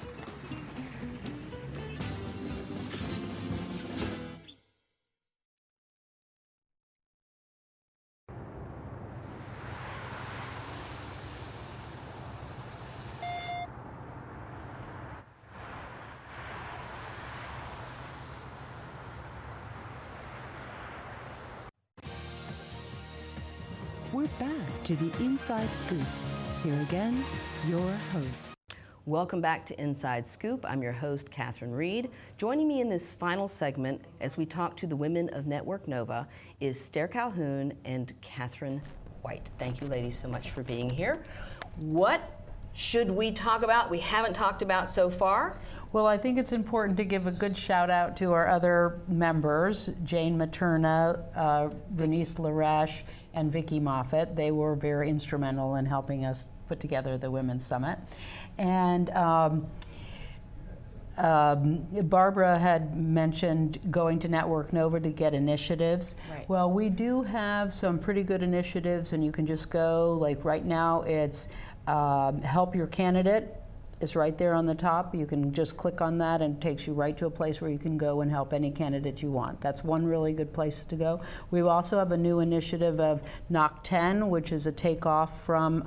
we're back to the Inside Scoop. Here again, your host. Welcome back to Inside Scoop. I'm your host, Katherine Reed. Joining me in this final segment as we talk to the women of Network Nova is Stair Calhoun and Katherine White. Thank you, ladies, so much for being here. What should we talk about we haven't talked about so far? Well, I think it's important to give a good shout out to our other members, Jane Materna, Venice Laresh, and Vicki Moffett. They were very instrumental in helping us put together the Women's Summit. And Barbara had mentioned going to Network Nova to get initiatives. Right. Well, we do have some pretty good initiatives, and you can just go, like right now it's Help Your Candidate. It's right there on the top. You can just click on that and it takes you right to a place where you can go and help any candidate you want. That's one really good place to go. We also have a new initiative of Knock 10, which is a takeoff from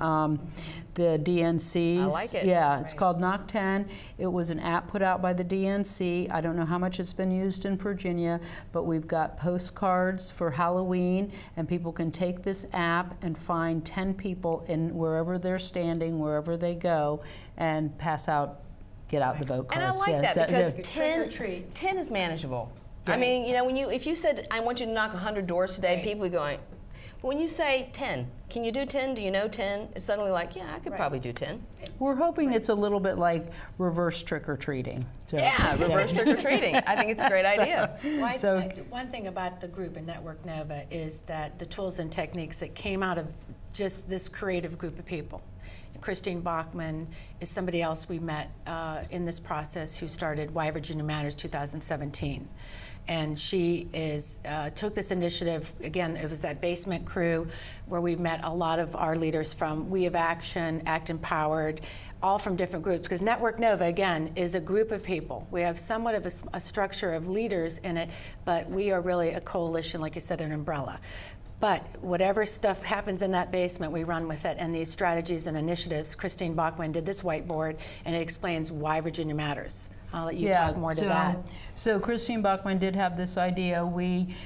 the DNCs. I like it. Yeah, it's called Knock 10. It was an app put out by the DNC. I don't know how much it's been used in Virginia, but we've got postcards for Halloween, and people can take this app and find 10 people in wherever they're standing, wherever they go, and pass out, get out the vote cards. And I like Yeah, that because yeah. 10 is manageable. Yeah. I mean, you know, if you said, I want you to knock 100 doors today, people would be going, but when you say 10, can you do 10? Do you know 10? It's suddenly like, yeah, I could probably do 10. We're hoping it's a little bit like reverse trick-or-treating. So, yeah, reverse trick-or-treating. I think it's a great idea. One thing about the group in Network Nova is that the tools and techniques that came out of just this creative group of people. Christine Bachman is somebody else we met in this process who started Why Virginia Matters 2017. And she took this initiative, again, it was that basement crew where we met a lot of our leaders from We Have Action, Act Empowered, all from different groups, because Network Nova, again, is a group of people. We have somewhat of a structure of leaders in it, but we are really a coalition, like you said, an umbrella. But whatever stuff happens in that basement, we run with it. And these strategies and initiatives, Christine Bachman did this whiteboard, and it explains why Virginia matters. I'll let you talk more to that. So Christine Bachman did have this idea. We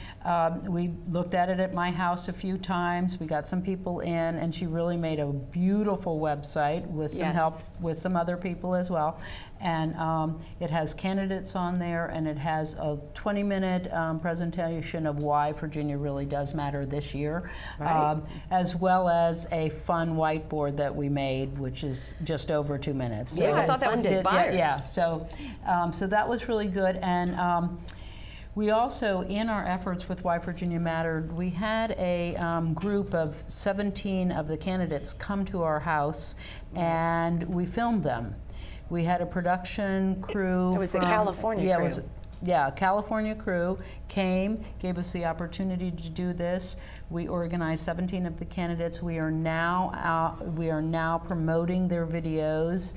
looked at it at my house a few times. We got some people in, and she really made a beautiful website with some help with some other people as well. And it has candidates on there, and it has a 20-minute presentation of why Virginia really does matter this year, as well as a fun whiteboard that we made, which is just over 2 minutes. Yeah, I thought that was inspired. Yeah, so that was really good. And we also, in our efforts with Why Virginia Mattered, we had a group of 17 of the candidates come to our house, and we filmed them. We had a production crew. It was the California crew. California crew came, gave us the opportunity to do this. We organized 17 of the candidates. We are now promoting their videos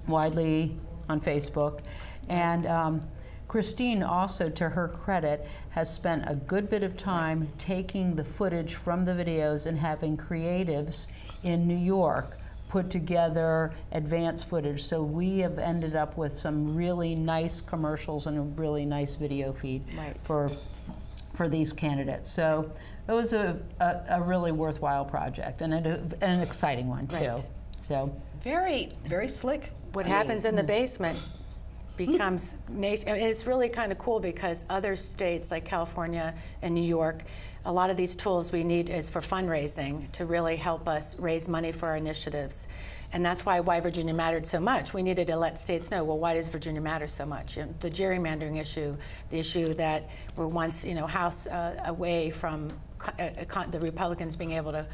widely on Facebook, and Christine also, to her credit, has spent a good bit of time taking the footage from the videos and having creatives in New York put together advanced footage. So we have ended up with some really nice commercials and a really nice video feed for these candidates. So it was a really worthwhile project and an exciting one too. So very, very slick. What happens in the basement becomes nation. And it's really kind of cool because other states like California and New York, a lot of these tools we need is for fundraising to really help us raise money for our initiatives. And that's why Virginia mattered so much. We needed to let states know, well, why does Virginia matter so much? You know, the gerrymandering issue, the issue that we're once, house away from the Republicans being able to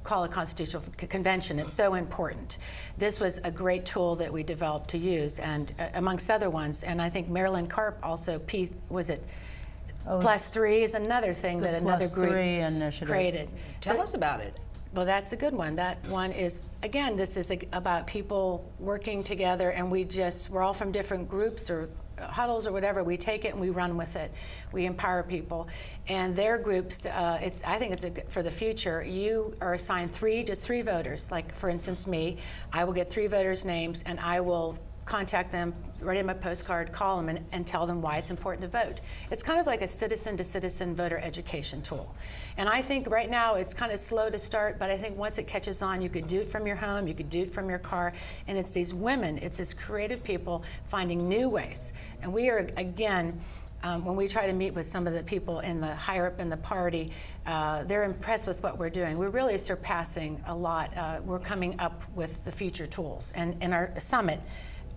call a constitutional convention. It's so important. This was a great tool that we developed to use, and amongst other ones. And I think Marilyn Karp also, +3 is another thing that another group created. Tell us about it. Well, that's a good one. That one is, again, this is about people working together, and we're all from different groups or huddles or whatever. We take it and we run with it. We empower people. And their groups, I think it's for the future, you are assigned three voters. Like, for instance, me, I will get 3 voters' names, and I will contact them, write them a postcard, call them, and tell them why it's important to vote. It's kind of like a citizen-to-citizen voter education tool. And I think right now it's kind of slow to start, but I think once it catches on, you could do it from your home, you could do it from your car, and it's these women, it's these creative people finding new ways. And we are, again, when we try to meet with some of the people higher up in the party, they're impressed with what we're doing. We're really surpassing a lot. We're coming up with the future tools. And in our summit,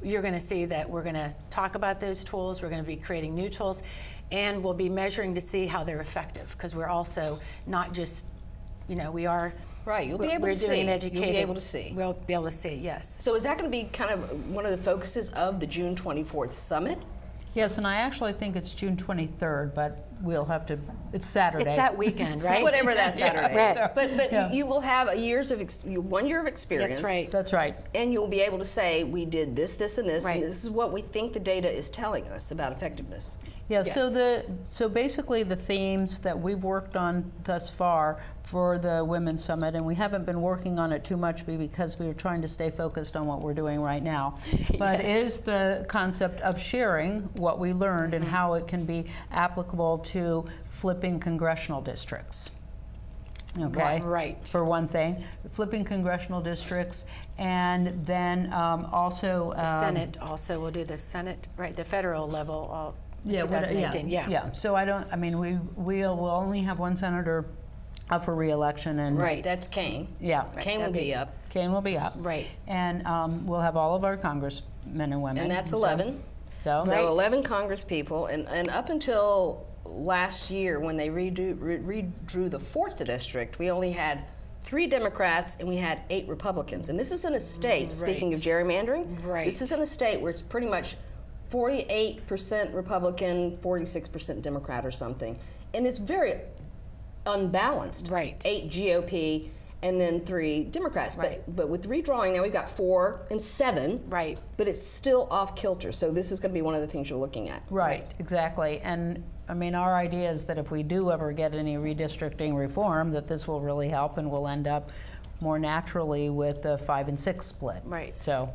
you're going to see that we're going to talk about those tools, we're going to be creating new tools, and we'll be measuring to see how they're effective, because we're also not just, we are. Right, you'll be able to see. We're doing educated. You'll be able to see. We'll be able to see, yes. So is that going to be kind of one of the focuses of the June 24th summit? Yes, and I actually think it's June 23rd, but we'll have to, it's Saturday. It's that weekend, right? Whatever that Saturday is. Right. But you will have 1 year of experience. That's right. That's right. And you'll be able to say, we did this, this, and this, right. and this is what we think the data is telling us about effectiveness. Yeah, Yes. so basically the themes that we've worked on thus far for the Women's Summit, and we haven't been working on it too much because we were trying to stay focused on what we're doing right now, but is the concept of sharing what we learned and how it can be applicable to flipping congressional districts. Okay, right. For one thing, flipping congressional districts, and then also the Senate. Also, we'll do the Senate, right? The federal level. 2018. Yeah. So we'll only have one senator up for re-election, and right. That's Kane. Yeah, right. Kane will be up. Kane will be up. Right. And we'll have all of our congesmen and women. And that's 11. So right. 11 Congress people, and up until last year when they redrew the 4th district, we only had 3 Democrats and we had 8 Republicans. And this is in a state, speaking of gerrymandering, this is in a state where it's pretty much 48% Republican, 46% Democrat or something. And it's very unbalanced. Right. 8 GOP and then 3 Democrats. Right. But with redrawing now we've got 4 and 7. Right. But it's still off kilter. So this is going to be one of the things you're looking at. Right, exactly. And our idea is that if we do ever get any redistricting reform, that this will really help and we'll end up more naturally with the 5 and 6 split. Right. So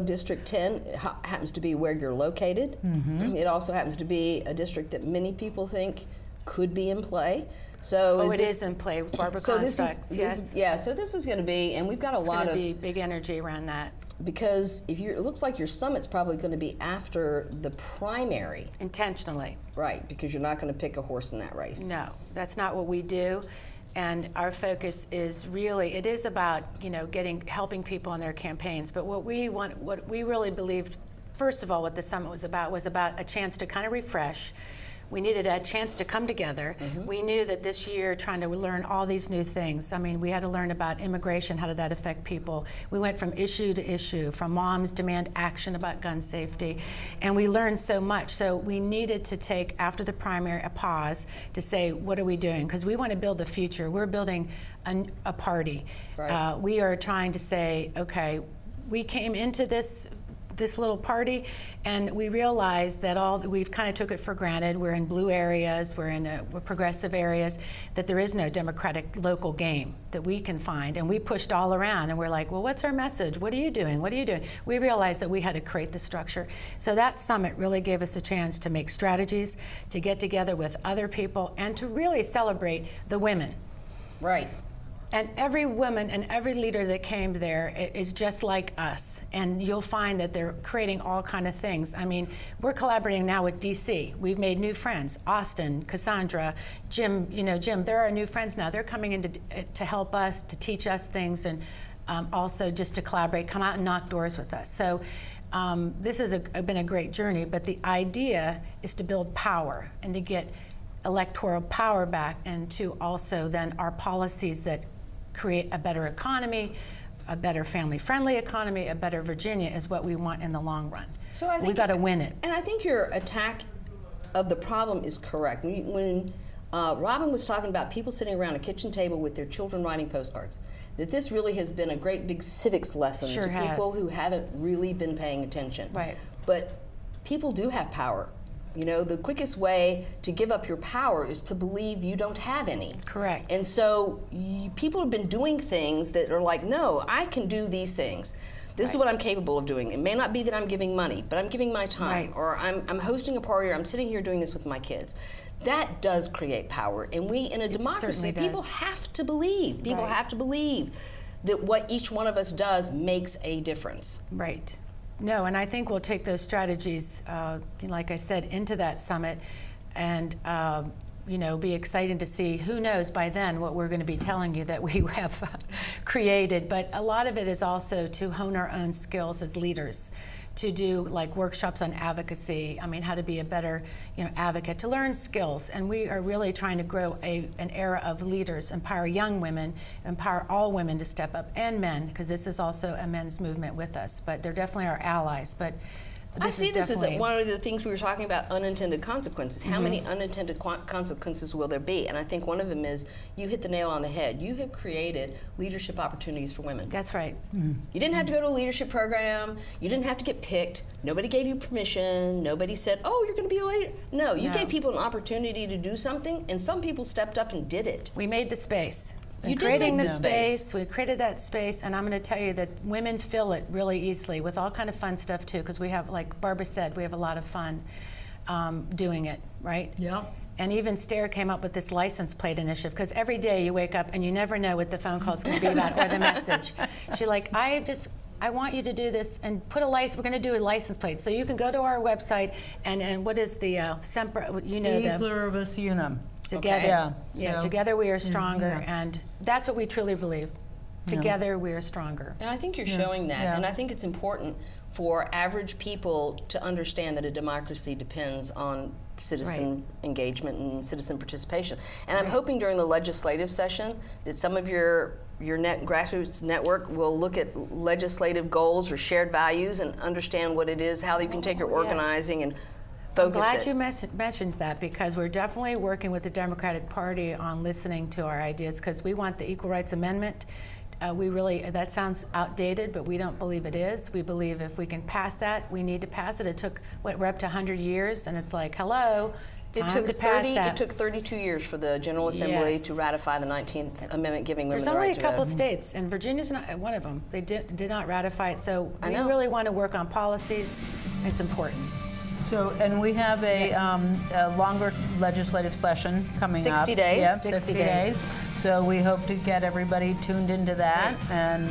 District 10 happens to be where you're located. Mm-hmm. It also happens to be a district that many people think could be in play. So it is in play. Barbara constructs. Yes. So this is going to be, and we've got a lot of. It's going to be big energy around that. Because it looks like your summit's probably going to be after the primary. Intentionally. Right, because you're not going to pick a horse in that race. No, that's not what we do. And our focus is really, it is about, helping people in their campaigns. But what we really believed, first of all, what the summit was about a chance to kind of refresh. We needed a chance to come together. Mm-hmm. We knew that this year, trying to learn all these new things. We had to learn about immigration, how did that affect people? We went from issue to issue, from moms demand action about gun safety, and we learned so much. So we needed to take, after the primary, a pause to say, what are we doing? Because we want to build the future. We're building a party. Right. We are trying to say, okay, we came into this little party, and we realized that we've kind of took it for granted. We're in blue areas, we're in progressive areas, that there is no democratic local game that we can find. And we pushed all around, and we're like, well, what's our message? What are you doing? What are you doing? We realized that we had to create the structure. So that summit really gave us a chance to make strategies, to get together with other people, and to really celebrate the women. Right. And every woman and every leader that came there is just like us. And you'll find that they're creating all kind of things. We're collaborating now with DC. We've made new friends. Austin, Cassandra, Jim, they're our new friends now. They're coming in to help us, to teach us things, and also just to collaborate, come out and knock doors with us. So this has been a great journey, but the idea is to build power and to get electoral power back, and to also then our policies that create a better economy, a better family-friendly economy, a better Virginia is what we want in the long run. So I think we've got to win it. And I think your attack of the problem is correct. When Robbin was talking about people sitting around a kitchen table with their children writing postcards, that this really has been a great big civics lesson to people who haven't really been paying attention. Right. But people do have power. The quickest way to give up your power is to believe you don't have any. Correct. And so people have been doing things that are like, no, I can do these things. This is what I'm capable of doing. It may not be that I'm giving money, but I'm giving my time, or I'm hosting a party, or I'm sitting here doing this with my kids. That does create power, and we, in a democracy, people have to believe. People have to believe that what each one of us does makes a difference. Right. No, and I think we'll take those strategies, like I said, into that summit, and be excited to see, who knows by then what we're going to be telling you that we have created. But a lot of it is also to hone our own skills as leaders, to do like workshops on advocacy, how to be a better advocate, to learn skills. And we are really trying to grow an era of leaders, empower young women, empower all women to step up, and men, because this is also a men's movement with us, but they're definitely our allies. But I see this as one of the things we were talking about, unintended consequences. How many unintended consequences will there be? And I think one of them is, you hit the nail on the head. You have created leadership opportunities for women. That's right. You didn't have to go to a leadership program. You didn't have to get picked. Nobody gave you permission. Nobody said, oh, you're going to be a leader. No, you gave people an opportunity to do something, and some people stepped up and did it. We made the space. You creating the space, we created that space, and I'm going to tell you that women fill it really easily with all kind of fun stuff too, because we have, like Barbara said, we have a lot of fun doing it, right? Yeah. And even Stair came up with this license plate initiative, because every day you wake up and you never know what the phone call is going to be about or the message. She's like, I want you to do this and put a license. We're going to do a license plate, so you can go to our website and what is the Semper? Pluribus Unum. Together, together we are stronger, and that's what we truly believe. Together we are stronger. And I think you're showing that, and I think it's important for average people to understand that a democracy depends on citizen engagement and citizen participation. And I'm hoping during the legislative session that some of your grassroots network will look at legislative goals or shared values and understand what it is, how you can take your organizing and I'm glad you mentioned that, because we're definitely working with the Democratic Party on listening to our ideas, because we want the Equal Rights Amendment. That sounds outdated, but we don't believe it is. We believe if we can pass that, we need to pass it. It took, we're up to 100 years, and it's like, hello, It took 32 years for the General Assembly to ratify the 19th Amendment, giving women the right to vote. There's only a couple states, and Virginia's not one of them. They did not ratify it, so we really want to work on policies. It's important. So, and we have a longer legislative session coming up. 60 days. Yep, 60 days. So we hope to get everybody tuned into that and,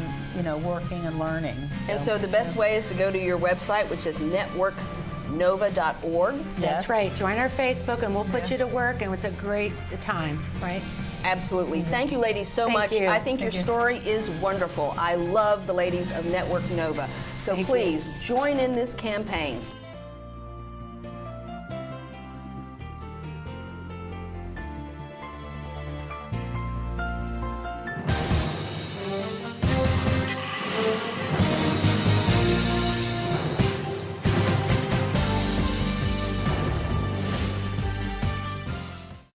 working and learning. And so the best way is to go to your website, which is networknova.org. That's right. Join our Facebook, and we'll put you to work, and it's a great time, right? Absolutely. Thank you, ladies, so much. You. I think your story is wonderful. I love the ladies of Network Nova. So please join in this campaign.